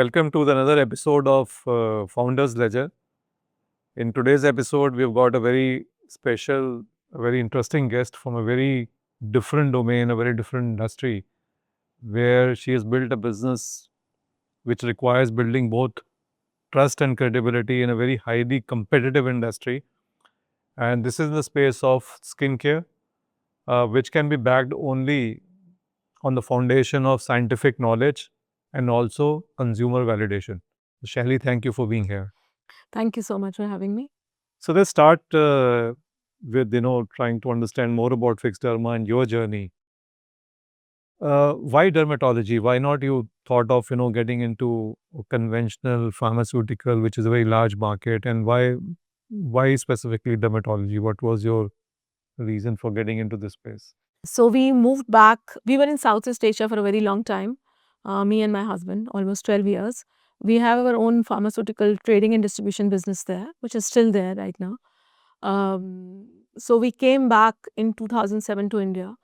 welcome to another episode of Founders Ledger. In today's episode, we've got a very special, a very interesting guest from a very different domain, a very different industry, where she has built a business which requires building both trust and credibility in a very highly competitive industry. And this is in the space of skincare, which can be backed only on the foundation of scientific knowledge and also consumer validation. Shelly, thank you for being here. Thank you so much for having me. So let's start with trying to understand more about Fixed Derma and your journey. Why dermatology? Why not you thought of getting into conventional pharmaceutical, which is a very large market, and why specifically dermatology? What was your reason for getting into this space? So we moved back. We were in Southeast Asia for a very long time, me and my husband, almost 12 years. We have our own pharmaceutical trading and distribution business there, which is still there right now. So we came back in 2007 to India.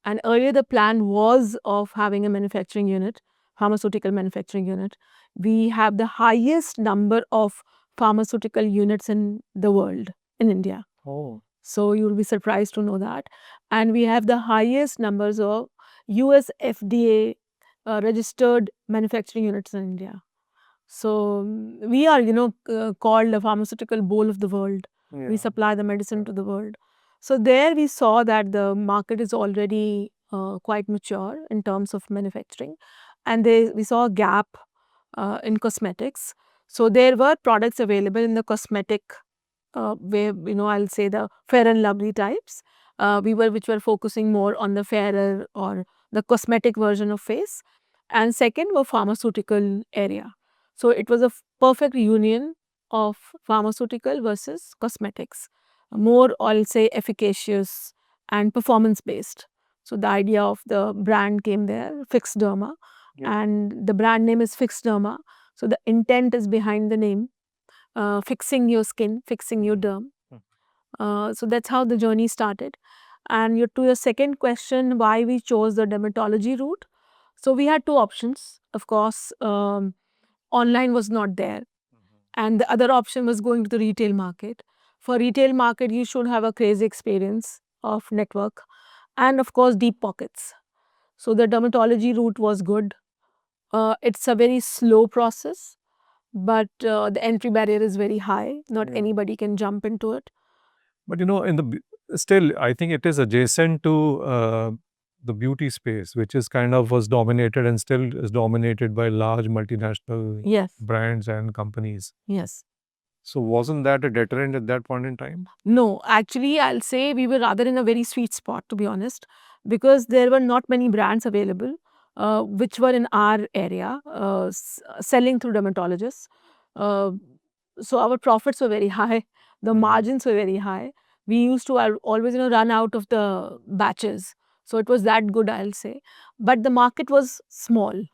And earlier the plan was of having a manufacturing unit, pharmaceutical manufacturing unit. We have the highest number of pharmaceutical units in the world in India. Oh, So you'll be surprised to know that. And we have the highest numbers of US FDA registered manufacturing units in India. So we are, called the pharmaceutical bowl of the world. We yeah. supply the medicine to the world. So there we saw that the market is already quite mature in terms of manufacturing. And we saw a gap in cosmetics. So there were products available in the cosmetic where I'll say the fair and lovely types. Which were focusing more on the fairer or the cosmetic version of face, and second were pharmaceutical area. So it was a perfect union of pharmaceutical versus cosmetics, more I'll say efficacious and performance based. So the idea of the brand came there, Fixed Derma, Yeah. and the brand name is Fixed Derma. So the intent is behind the name, fixing your skin, fixing your derm. So that's how the journey started. And to your second question, why we chose the dermatology route. So we had two options. Of course, online was not there, and the other option was going to the retail market. For retail market, you should have a crazy experience of network, and of course, deep pockets. So the dermatology route was good. It's a very slow process, but the entry barrier is very high. Not Yeah. anybody can jump into it. But still, I think it is adjacent to the beauty space, which is kind of was dominated and still is dominated by large multinational Yes, brands and companies. yes. So wasn't that a deterrent at that point in time? No, actually, I'll say we were rather in a very sweet spot, to be honest, because there were not many brands available which were in our area selling through dermatologists. Uh, so our profits were very high, the margins were very high. We used to always run out of the batches. So it was that good, I'll say. But the market was small,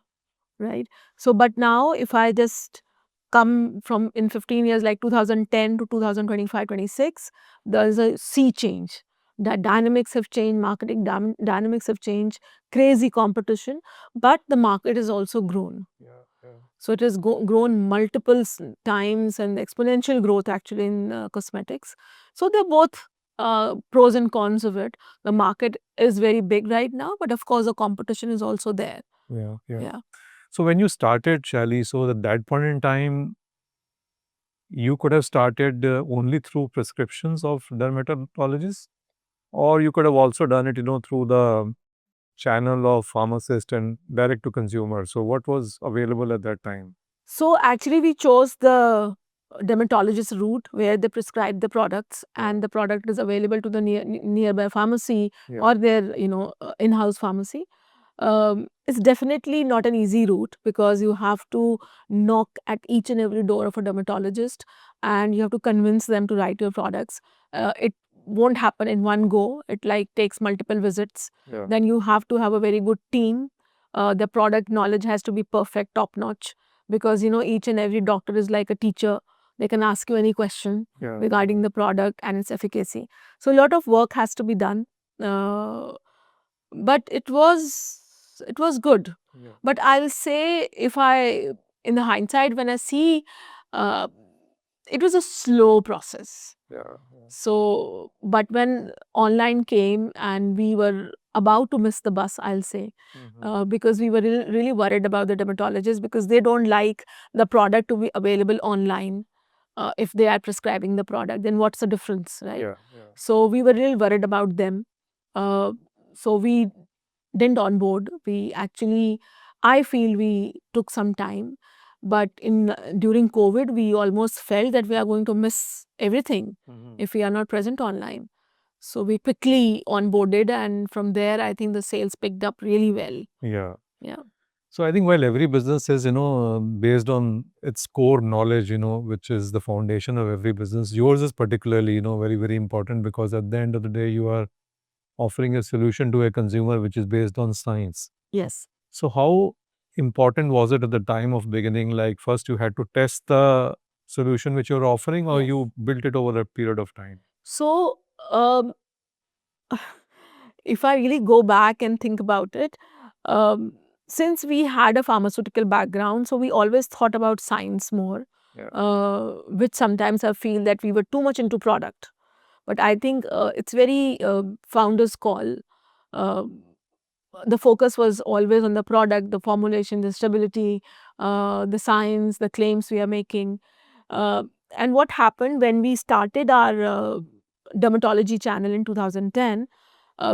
right? So, but now if I just come from in 15 years, like 2010 to 2025, 26, there's a sea change. The dynamics have changed, marketing dynamics have changed, crazy competition, but the market has also grown. Yeah, yeah. So it has grown multiple times and exponential growth actually in cosmetics. So they're both pros and cons of it. The market is very big right now, but of course the competition is also there. Yeah, yeah. Yeah. So when you started, Shally, so at that point in time, you could have started only through prescriptions of dermatologists, or you could have also done it, through the channel of pharmacist and direct to consumer. So what was available at that time? So actually, we chose the dermatologist route where they prescribe the products, and the product is available to the nearby pharmacy Yeah. or their in-house pharmacy. It's definitely not an easy route because you have to knock at each and every door of a dermatologist, and you have to convince them to write your products. It won't happen in one go. It takes multiple visits. Yeah. Then you have to have a very good team. The product knowledge has to be perfect, top notch, because each and every doctor is like a teacher. They can ask you any question Yeah. regarding the product and its efficacy. So a lot of work has to be done. But it was good. Yeah. But I'll say, if I in the hindsight, when I see, it was a slow process. Yeah. So, but when online came and we were about to miss the bus, I'll say, because we were really worried about the dermatologists, because they don't like the product to be available online. If they are prescribing the product, then what's the difference, right? Yeah. So we were really worried about them. So we didn't onboard. We actually, I feel we took some time, but in during COVID, we almost felt that we are going to miss everything if we are not present online. So we quickly onboarded, and from there, I think the sales picked up really well. Yeah. Yeah. So I think while every business is, based on its core knowledge, which is the foundation of every business, yours is particularly, very, very important, because at the end of the day, you are offering a solution to a consumer which is based on science. Yes. So how important was it at the time of beginning? Like first you had to test the solution which you're offering, or Yes. you built it over a period of time? So, um, if I really go back and think about it, um, since we had a pharmaceutical background, so we always thought about science more, Yeah. which sometimes I feel that we were too much into product. But I think it's very founder's call. Uh, the focus was always on the product, the formulation, the stability, the science, the claims we are making. Uh, and what happened when we started our dermatology channel in 2010,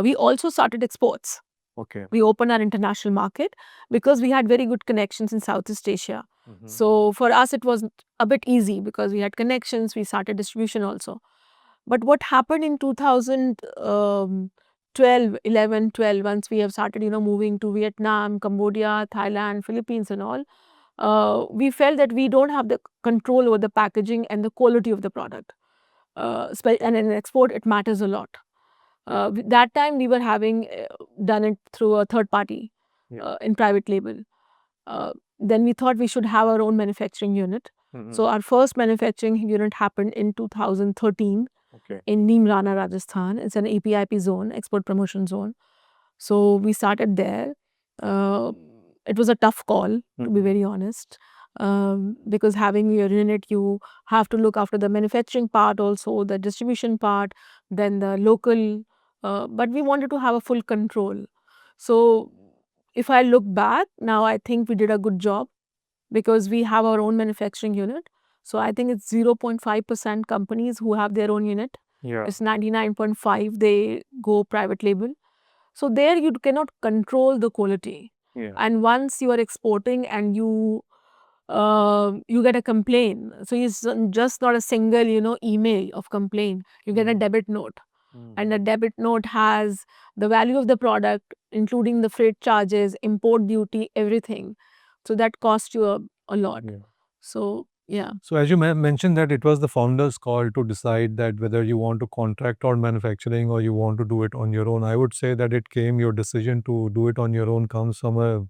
we also started exports. Okay. We opened our international market because we had very good connections in Southeast Asia. So for us, it was a bit easy because we had connections, we started distribution also. But what happened in 2012, 11, 12, once we have started, moving to Vietnam, Cambodia, Thailand, Philippines and all, we felt that we don't have the control over the packaging and the quality of the product. And in export, it matters a lot. That time we were having done it through a third party in private label. Then we thought we should have our own manufacturing unit. So our first manufacturing unit happened in 2013 Okay. in Neemrana, Rajasthan. It's an APIP zone, export promotion zone. So we started there. Uh, it was a tough call, to be very honest, because having your unit, you have to look after the manufacturing part also, the distribution part, then the local. But we wanted to have a full control. So if I look back now, I think we did a good job because we have our own manufacturing unit. So I think it's 0.5% companies who have their own unit. Yeah. It's 99.5 they go private label. So there you cannot control the quality. Yeah. And once you are exporting and you get a complaint, so it's just not a single email of complaint. You get a debit note, and the debit note has the value of the product, including the freight charges, import duty, everything. So that costs you a lot. Yeah. So yeah. So as you mentioned that it was the founder's call to decide that whether you want to contract out manufacturing or you want to do it on your own. I would say that your decision to do it on your own comes from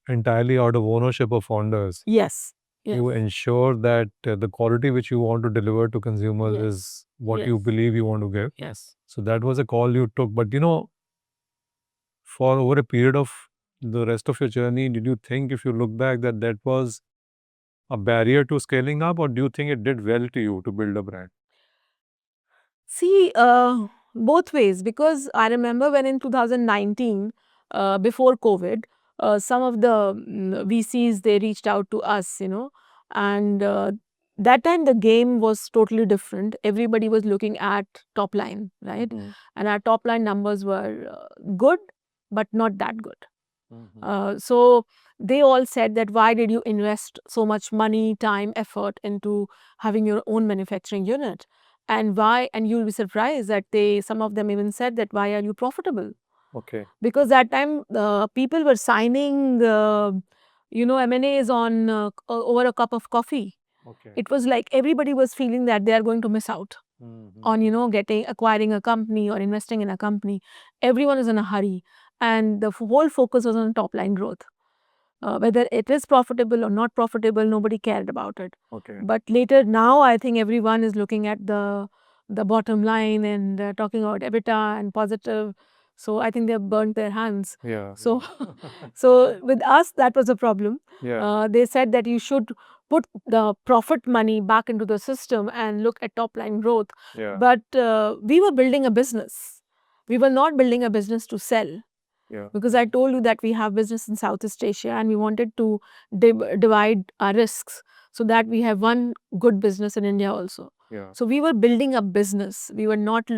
entirely out of ownership of founders. Yes. Yes. You ensure that the quality which you want to deliver to consumers Yes. is what you Yes. believe you want to give. Yes. So that was a call you took. But for over a period of the rest of your journey, did you think, if you look back, that that was a barrier to scaling up, or do you think it did well to you to build a brand? See, both ways, because I remember when in 2019, before COVID, some of the VCs, they reached out to us, and that time the game was totally different. Everybody was looking at top line, right? And our top line numbers were good, but not that good. So they all said that, why did you invest so much money, time, effort into having your own manufacturing unit? And why? And you'll be surprised that some of them even said that, why are you profitable? Okay. Because that time people were signing, M&As on over a cup of coffee. Okay. It was like everybody was feeling that they are going to miss out on acquiring a company or investing in a company. Everyone is in a hurry, and the whole focus was on top line growth. Whether it is profitable or not profitable, nobody cared about it. Okay. But later, now I think everyone is looking at the bottom line and talking about EBITDA and positive. So I think they have burnt their hands. Yeah. So, so with us, that was a problem. Yeah. They said that you should put the profit money back into the system and look at top line growth. Yeah. But we were building a business. We were not building a business to sell. Yeah. Because I told you that we have business in Southeast Asia and we wanted to divide our risks so that we have one good business in India also. Yeah. So we were building a business. We were not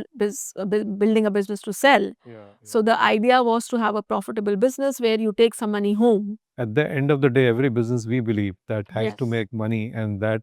building a business to sell. Yeah. So the idea was to have a profitable business where you take some money home. At the end of the day, every business we believe that has to Yes. make money, and that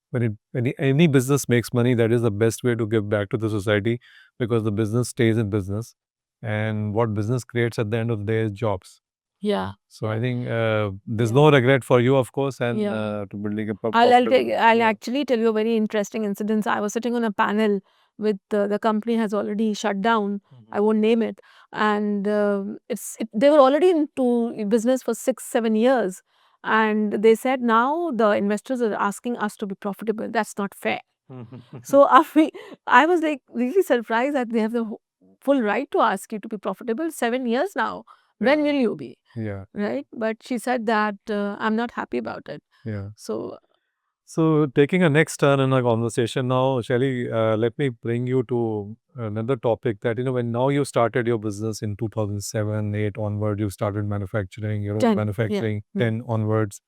when any business makes money, that is the best way to give back to the society, because the business stays in business, and what business creates at the end of the day is jobs. Yeah. So I think there's Yeah. no regret for you, of course, and Yeah. to building a I'll profitable. I'll actually tell you a very interesting incident. I was sitting on a panel with the company has already shut down. I won't name it, and they were already into business for 6-7 years, and they said now the investors are asking us to be profitable. That's not fair. So I was like really surprised that they have the full right to ask you to be profitable. 7 years now. When Yeah. will you be? Yeah. Right? But she said that I'm not happy about it. Yeah. So So taking a next turn in our conversation now, Shelly, let me bring you to another topic that, when now you started your business in 2007, 8 onward, you started manufacturing, your own 10, yeah. manufacturing, 10 onwards.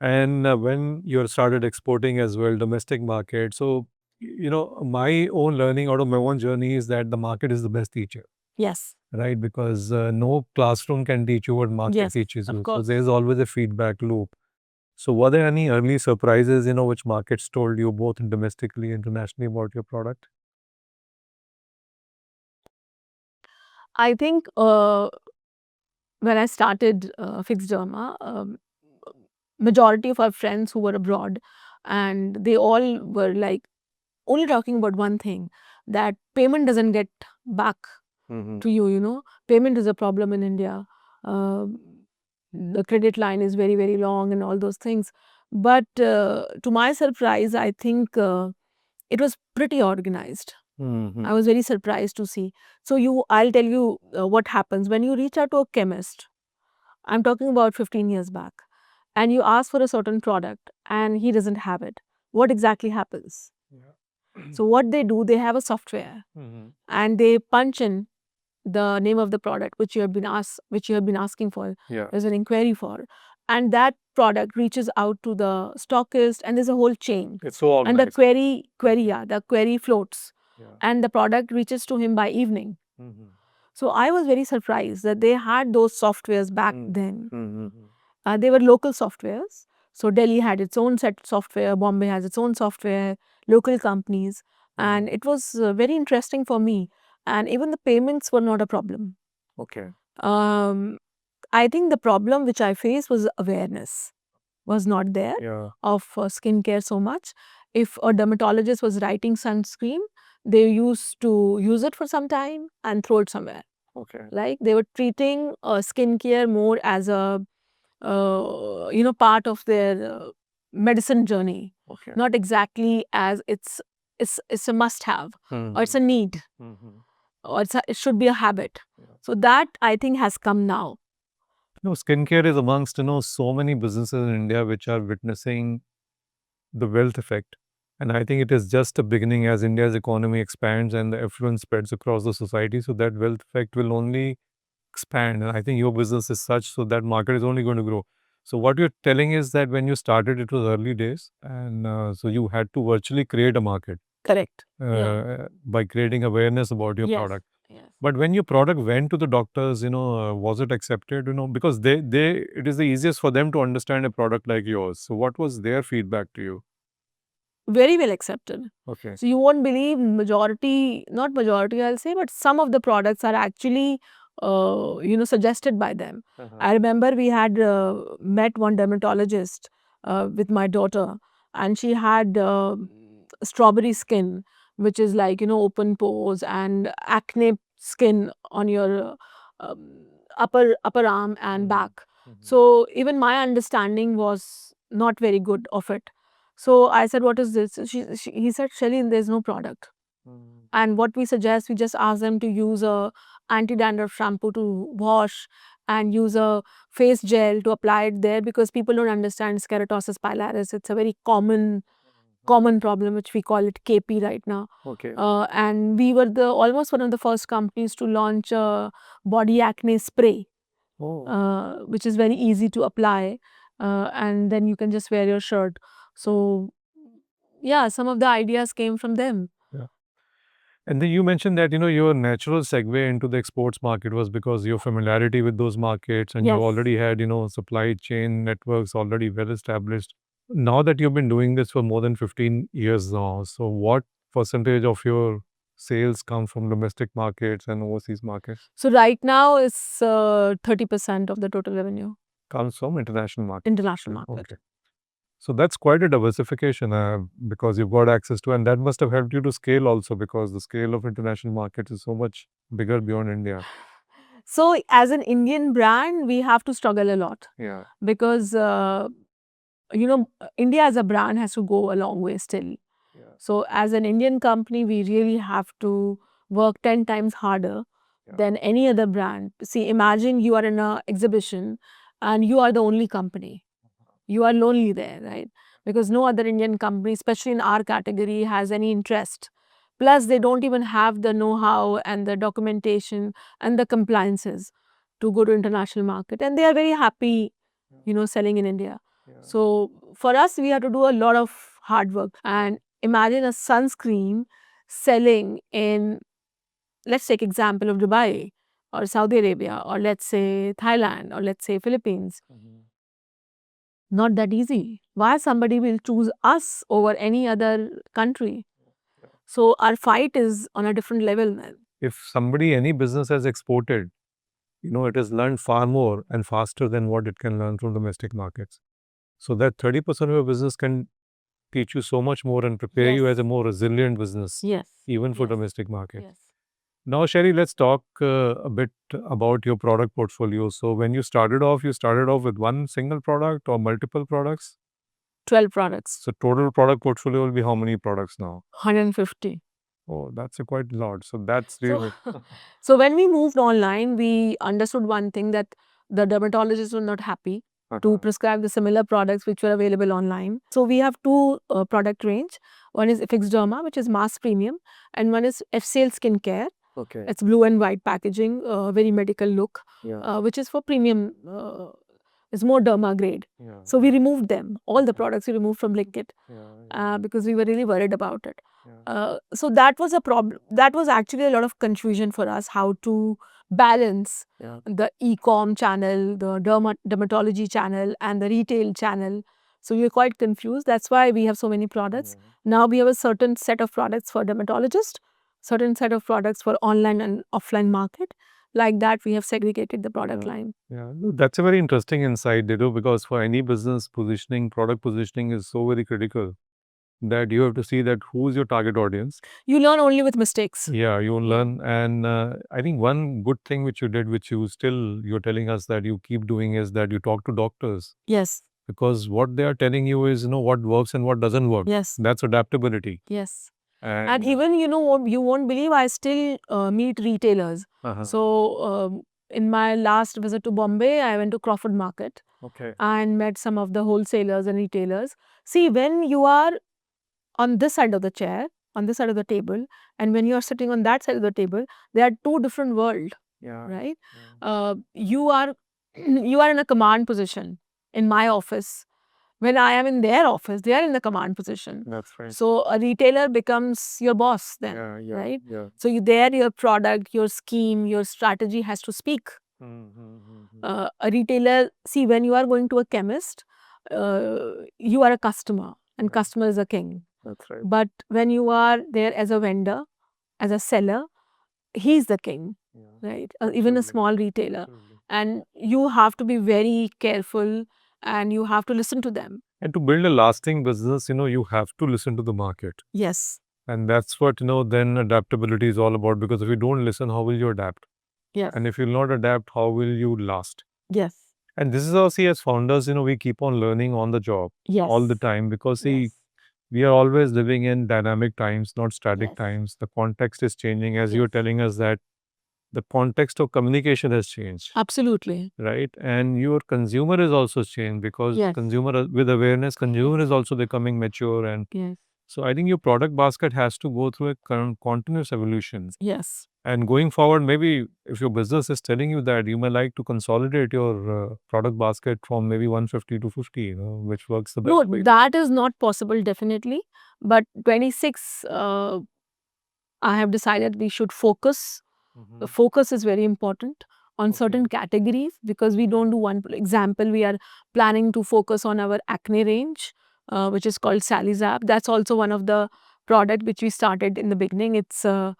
And when you started exporting as well, domestic market. So, my own learning out of my own journey is that the market is the best teacher, Yes. right? Because no classroom can teach you what market Yes, teaches of you. So course. there's always a feedback loop. So were there any early surprises, which markets told you both domestically, internationally about your product? I think when I started Fixed Derma, majority of our friends who were abroad, and they all were like only talking about one thing, that payment doesn't get back to you. Payment is a problem in India. The credit line is very, very long and all those things. But to my surprise, I think it was pretty organized. I was very surprised to see. So I'll tell you what happens when you reach out to a chemist. I'm talking about 15 years back, and you ask for a certain product and he doesn't have it. What exactly happens? So what they do, they have a software and they punch in the name of the product which you have been asking for. Yeah. There's an inquiry for, and that product reaches out to the stockist, and there's a whole chain. It's so And the organized. the query floats, Yeah. and the product reaches to him by evening. So I was very surprised that they had those softwares back then. They were local softwares. So Delhi had its own set software, Bombay has its own software, local companies, and it was very interesting for me. And even the payments were not a problem. Okay. I think the problem which I faced was awareness was not there Yeah. of skincare so much. If a dermatologist was writing sunscreen, they used to use it for some time and throw it somewhere. Okay. Like they were treating skincare more as a part of their medicine journey, Okay. not exactly as it's a must have or it's a need or it should be a habit. So that I think has come now. No, skincare is amongst, so many businesses in India which are witnessing the wealth effect. And I think it is just a beginning as India's economy expands and the affluence spreads across the society. So that wealth effect will only expand. And I think your business is such, so that market is only going to grow. So what you're telling is that when you started, it was early days. And so you had to virtually create a market Correct. by creating awareness about your product. Yes. But when your product went to the doctors, was it accepted? Because it is the easiest for them to understand a product like yours. So what was their feedback to you? Very well accepted. Okay. So you won't believe not majority I'll say, but some of the products are actually suggested by them. I remember we had met one dermatologist with my daughter, and she had strawberry skin, which is like open pores and acne skin on your upper arm and back. So even my understanding was not very good of it. So I said, "What is this?" He said, "Shelly, there's no product." And what we suggest, we just ask them to use a anti-dandruff shampoo to wash and use a face gel to apply it there, because people don't understand keratosis pilaris. It's a very common problem, which we call it KP right now. Okay. And we were almost one of the first companies to launch a body acne spray, which is very easy to apply, and then you can just wear your shirt. So yeah, some of the ideas came from them. And then you mentioned that, your natural segue into the exports market was because your familiarity with those markets and you Yes. already had, supply chain networks already well established. Now that you've been doing this for more than 15 years now, so what percentage of your sales come from domestic markets and overseas markets? So right now it's 30% of the total revenue, Comes from international markets. international market. Okay. So that's quite a diversification because you've got access to, and that must have helped you to scale also, because the scale of international markets is so much bigger beyond India. So as an Indian brand, we have to struggle a lot, Yeah. because India as a brand has to go a long way still. Yeah. So as an Indian company, we really have to work 10 times harder than any other brand. See, imagine you are in an exhibition and you are the only company. You are lonely there, right? Because no other Indian company, especially in our category, has any interest. Plus, they don't even have the know-how and the documentation and the compliances to go to international market. And they are very happy, selling in India. So for us, we have to do a lot of hard work. And imagine a sunscreen selling in, let's take example of Dubai or Saudi Arabia, or let's say Thailand, or let's say Philippines. Not that easy. Why somebody will choose us over any other country? So our fight is on a different level then. If somebody, any business has exported, it has learned far more and faster than what it can learn from domestic markets. So that 30% of your business can teach you so much more and prepare you as a more resilient business, Yes. even for Yes. domestic market. Yes. Now, Sherry, let's talk a bit about your product portfolio. So when you started off with one single product or multiple products? 12 products. So total product portfolio will be how many products now? 150. Oh, that's a quite lot. So that's really So when we moved online, we understood one thing, that the dermatologists were not happy to prescribe the similar products which were available online. So we have two product range. One is Fix Derma, which is mass premium, and one is FCL Skincare. Okay. It's blue and white packaging, very medical look, Yeah. which is for premium. It's more derma grade. Yeah. So we removed them. All the products we removed from Blinkit, Yeah. because we were really worried about it. Yeah. So that was a problem. That was actually a lot of confusion for us, how to balance the e-com channel, the dermatology channel, and the retail channel. So we were quite confused. That's why we have so many products. Now we have a certain set of products for dermatologists, certain set of products for online and offline market. Like that, we have segregated the product line. Yeah, no, that's a very interesting insight, Dido, because for any business, positioning, product positioning is so very critical that you have to see that who's your target audience. You learn only with mistakes. Yeah, you learn. And I think one good thing which you did, which you're telling us that you keep doing, is that you talk to doctors. Yes. Because what they are telling you is, what works and what doesn't work. Yes. That's adaptability. Yes. And And even, you won't believe, I still meet retailers. So in my last visit to Bombay, I went to Crawford Market Okay. and met some of the wholesalers and retailers. See, when you are on this side of the chair, on this side of the table, and when you are sitting on that side of the table, they are two different worlds, right? You are in a command position in my office. When I am in their office, they are in the command position. That's right. So a retailer becomes your boss then, right? Yeah. So your product, your scheme, your strategy has to speak. A retailer, see, when you are going to a chemist, you are a customer, and customer is a king. That's right. But when you are there as a vendor, as a seller, he's the king, right? Even a small retailer. And you have to be very careful, and you have to listen to them. And to build a lasting business, you have to listen to the market. Yes. And that's what, then adaptability is all about, because if you don't listen, how will you adapt? Yes. And if you'll not adapt, how will you last? Yes. And this is how, see, as founders, we keep on learning on the job all the time, because, see, we are always living in dynamic times, not static times. The context is changing, as you're telling us that the context of communication has changed, Absolutely. right? And your consumer is also changed because Yes. consumer with awareness, consumer is also becoming mature, and Yes. so I think your product basket has to go through a continuous evolution. Yes. And going forward, maybe if your business is telling you that, you may like to consolidate your product basket from maybe 150 to 50, which works the best No, for you. that is not possible, definitely. But 26, I have decided we should focus. The focus is very important on certain categories, because we don't do one. Example, we are planning to focus on our acne range, which is called Salizap. That's also one of the product which we started in the beginning. It's a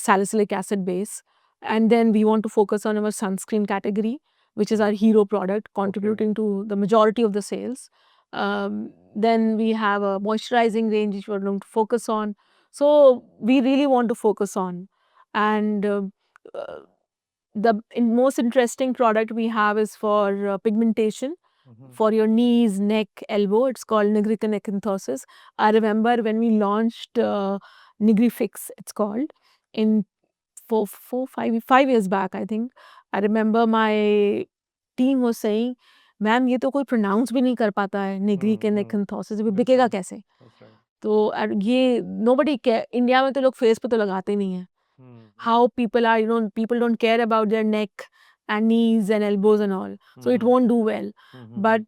salicylic acid base. And then we want to focus on our sunscreen category, which is our hero product, contributing to the majority of the sales. Then we have a moisturizing range which we're going to focus on. So we really want to focus on. And uh, the most interesting product we have is for pigmentation for your knees, neck, elbow. It's called Nigrican acanthosis. I remember when we launched Nigrifix, it's called, in 5 years back, I think. I remember my team was saying, ma'am ये तो कोई pronounce भी नहीं कर पाता है, Nigrican acanthosis, ये बिकेगा कैसे? तो ये nobody care, इंडिया में तो लोग फेस पे तो लगाते ही नहीं है. How people are, people don't care about their neck and knees and elbows and all. So it won't do well. But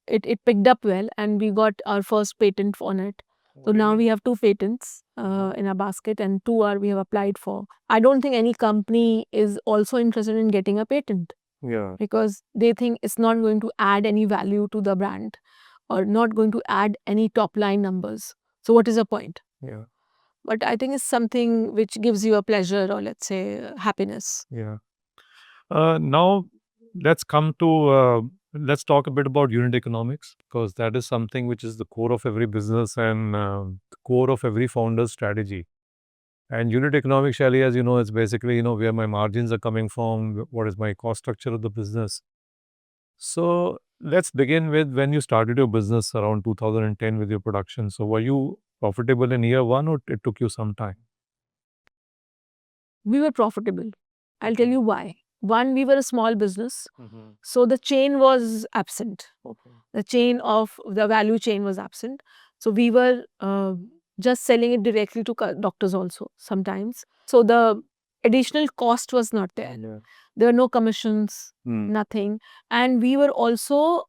it picked up well, and we got our first patent on it. So now we have 2 patents in our basket, and 2 we have applied for. I don't think any company is also interested in getting a patent, Yeah. because they think it's not going to add any value to the brand or not going to add any top line numbers. So what is the point? Yeah. But I think it's something which gives you a pleasure, or let's say happiness. Yeah. Now let's come to let's talk a bit about unit economics, because that is something which is the core of every business and the core of every founder's strategy. And unit economics, Shelly, as you know, is basically where my margins are coming from, what is my cost structure of the business. So let's begin with when you started your business around 2010 with your production. So were you profitable in year one, or it took you some time? We were profitable. I'll tell you why. One, we were a small business, so the chain was absent. The chain of the value chain was absent. So we were just selling it directly to doctors also sometimes. So the additional cost was not there. Yeah. There were no commissions, nothing. And we were also,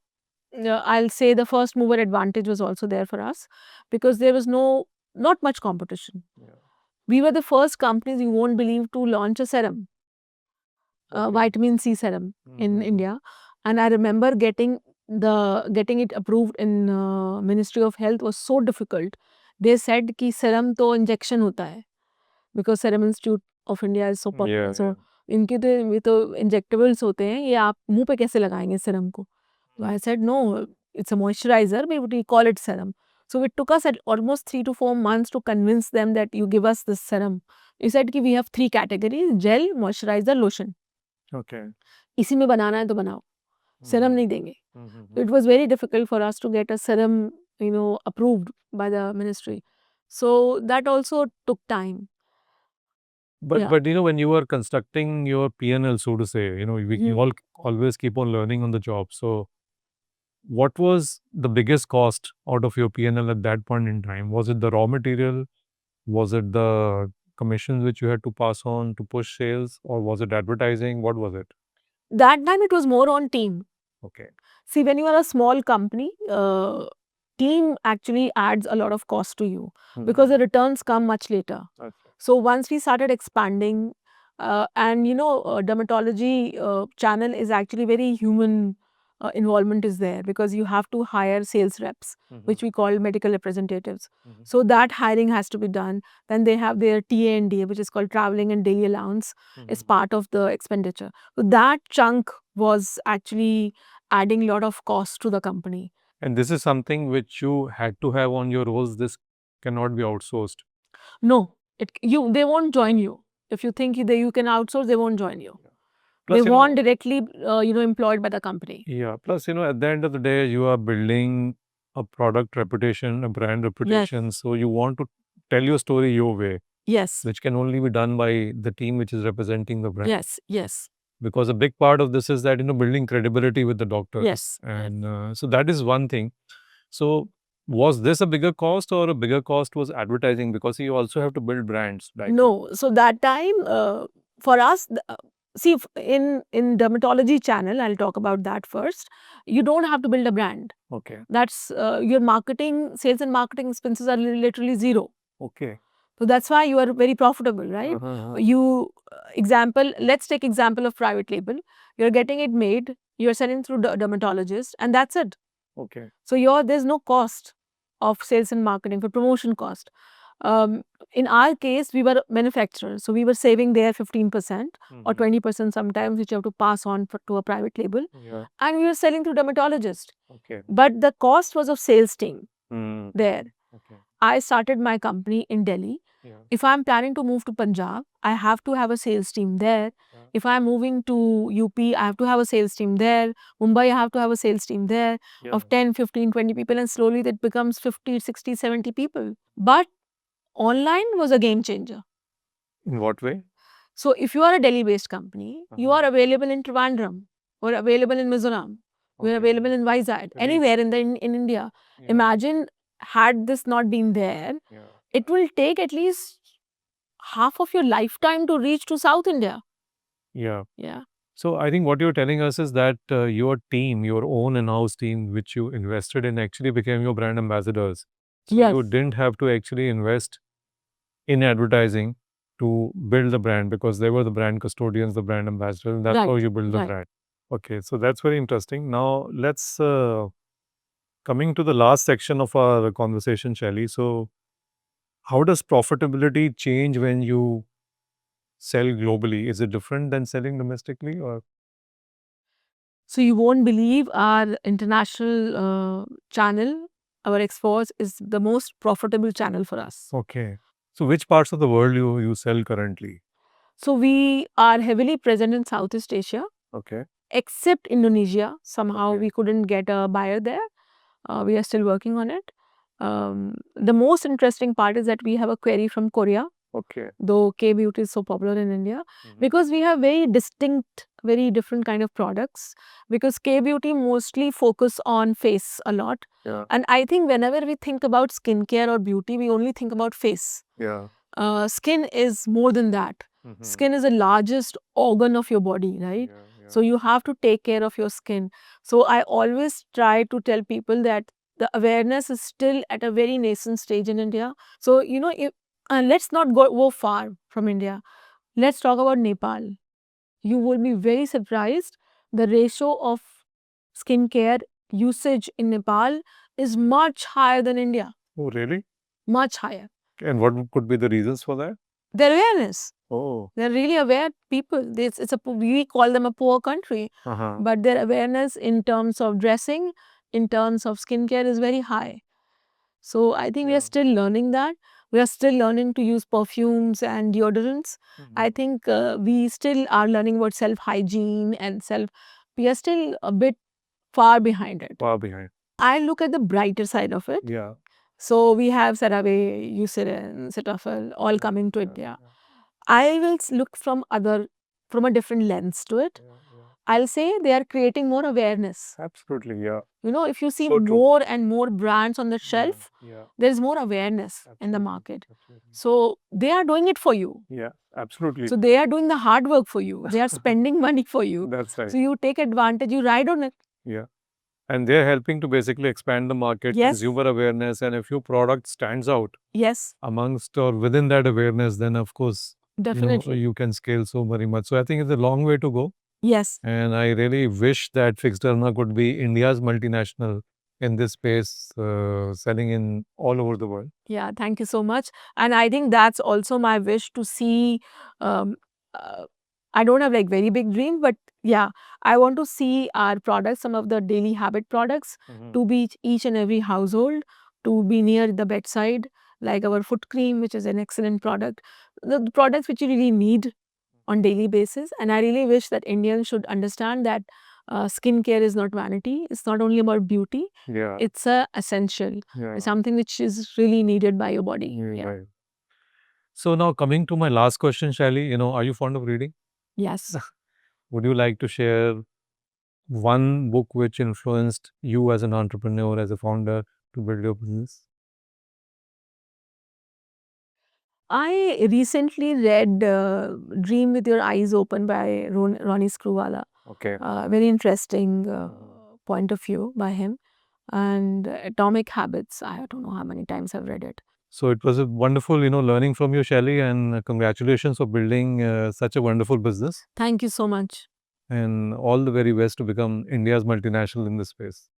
I'll say, the first mover advantage was also there for us, because there was not much competition. We were the first companies, you won't believe, to launch a serum, vitamin C serum in India. And I remember getting it approved in Ministry of Health was so difficult. They said कि serum तो injection होता है, because Serum Institute of India is so popular. Yeah, So इनके तो ये तो injectables होते हैं, ये आप मुंह पे कैसे लगाएंगे serum को? So I said no, it's a moisturizer, but we call it serum. So it took us at almost 3 to 4 months to convince them that you give us this serum. He said कि we have 3 categories: gel, moisturizer, lotion. Okay. इसी में बनाना है तो बनाओ, serum नहीं देंगे. So it was very difficult for us to get a serum, approved by the ministry. So that also took time. But Yeah. but when you were constructing your P&L, so to say, we all always keep on learning on the job. So what was the biggest cost out of your P&L at that point in time? Was it the raw material? Was it the commissions which you had to pass on to push sales, or was it advertising? What was it? That time it was more on team. Okay. See, when you are a small company, team actually adds a lot of cost to you, because the returns come much later. Okay. So once we started expanding, and dermatology channel is actually very human involvement is there, because you have to hire sales reps, which we call medical representatives. So that hiring has to be done. Then they have their TA&DA, which is called traveling and daily allowance, is part of the expenditure. So that chunk was actually adding a lot of cost to the company. And this is something which you had to have on your rolls. This cannot be outsourced. No, they won't join you. If you think you can outsource, they won't join you. Plus, They want directly, employed by the company. Yeah. Plus, at the end of the day, you are building a product reputation, a brand reputation. So you want to tell your story your way. Yes. which can only be done by the team which is representing the brand. Yes. Yes. Because a big part of this is that, building credibility with the doctor. Yes. And so that is one thing. So was this a bigger cost, or a bigger cost was advertising, because you also have to build brands? No. So that time, for us, see, in dermatology channel, I'll talk about that first. You don't have to build a brand. Okay. That's your marketing, sales and marketing expenses are literally zero. Okay. So that's why you are very profitable, right? Let's take example of private label. You're getting it made, you're selling through dermatologist, and that's it. Okay. So there's no cost of sales and marketing for promotion cost. In our case, we were manufacturers, so we were saving there 15% or 20% sometimes, which you have to pass on to a private label. Yeah. And we were selling to dermatologist. Okay. But the cost was of sales team there. Okay. I started my company in Delhi. Yeah. If I'm planning to move to Punjab, I have to have a sales team there. Yeah. If I'm moving to UP, I have to have a sales team there. Mumbai, I have to have a sales team there of 10, 15, 20 people, and slowly that becomes 50, 60, 70 people. But online was a game changer. In what way? So if you are a Delhi-based company, you are available in Trivandrum, or available in Mizoram, we are available in Vizag, anywhere in India. Imagine, had this not been there, it will take at least half of your lifetime to reach to South India. Yeah. Yeah. So I think what you're telling us is that your team, your own in-house team, which you invested in, actually became your brand ambassadors. So Yes. you didn't have to actually invest in advertising to build the brand, because they were the brand custodians, the brand ambassadors, and that's how you build the brand. Okay, so that's very interesting. Now let's coming to the last section of our conversation, Shelly. So how does profitability change when you sell globally? Is it different than selling domestically, or? So you won't believe, our international channel, our exports, is the most profitable channel for us. Okay. So which parts of the world you sell currently? So we are heavily present in Southeast Asia. Okay. Except Indonesia. Somehow Okay. we couldn't get a buyer there. We are still working on it. The most interesting part is that we have a query from Korea. Okay. Though K-beauty is so popular in India, because we have very distinct, very different kind of products. Because K-beauty mostly focus on face a lot. Yeah. And I think whenever we think about skincare or beauty, we only think about face. Yeah. Skin is more than that. Skin is the largest organ of your body, right? So you have to take care of your skin. So I always try to tell people that the awareness is still at a very nascent stage in India. So, let's not go far from India. Let's talk about Nepal. You will be very surprised. The ratio of skincare usage in Nepal is much higher than India. Oh, really? Much higher. And what could be the reasons for that? Their awareness. Oh. They're really aware people. We call them a poor country, but their awareness in terms of dressing, in terms of skincare is very high. So I think we are still learning that. We are still learning to use perfumes and deodorants. I think we still are learning about self-hygiene and we are still a bit far behind it. Far behind. I look at the brighter side of it. Yeah. So we have CeraVe, Eucerin, Cetaphil all coming to India. I will look from a different lens to it. I'll say they are creating more awareness. Absolutely, yeah. If you see more and more brands on the shelf, there is more awareness in the market. So they are doing it for you. Yeah, absolutely. So they are doing the hard work for you. They are spending money for you. That's right. So you take advantage, you ride on it. Yeah. And they're helping to basically expand the market, consumer awareness, and if your product stands out amongst or within that awareness, then of course, definitely, you can scale so very much. So I think it's a long way to go. Yes. And I really wish that Fixderma could be India's multinational in this space, selling in all over the world. Yeah, thank you so much. And I think that's also my wish to see. I don't have like very big dreams, but yeah, I want to see our products, some of the daily habit products, to be each and every household, to be near the bedside, like our foot cream, which is an excellent product. The products which you really need on daily basis. And I really wish that Indians should understand that skincare is not vanity. It's not only about beauty. Yeah. It's a essential. It's something which is really needed by your body. Right. So now coming to my last question, Shaili, are you fond of reading? Yes. Would you like to share one book which influenced you as an entrepreneur, as a founder to build your business? I recently read Dream with Your Eyes Open by Ronnie Screwvala. Okay. Very interesting point of view by him. And Atomic Habits, I don't know how many times I've read it. So it was a wonderful, learning from you, Shaili, and congratulations for building such a wonderful business. Thank you so much. And all the very best to become India's multinational in this space.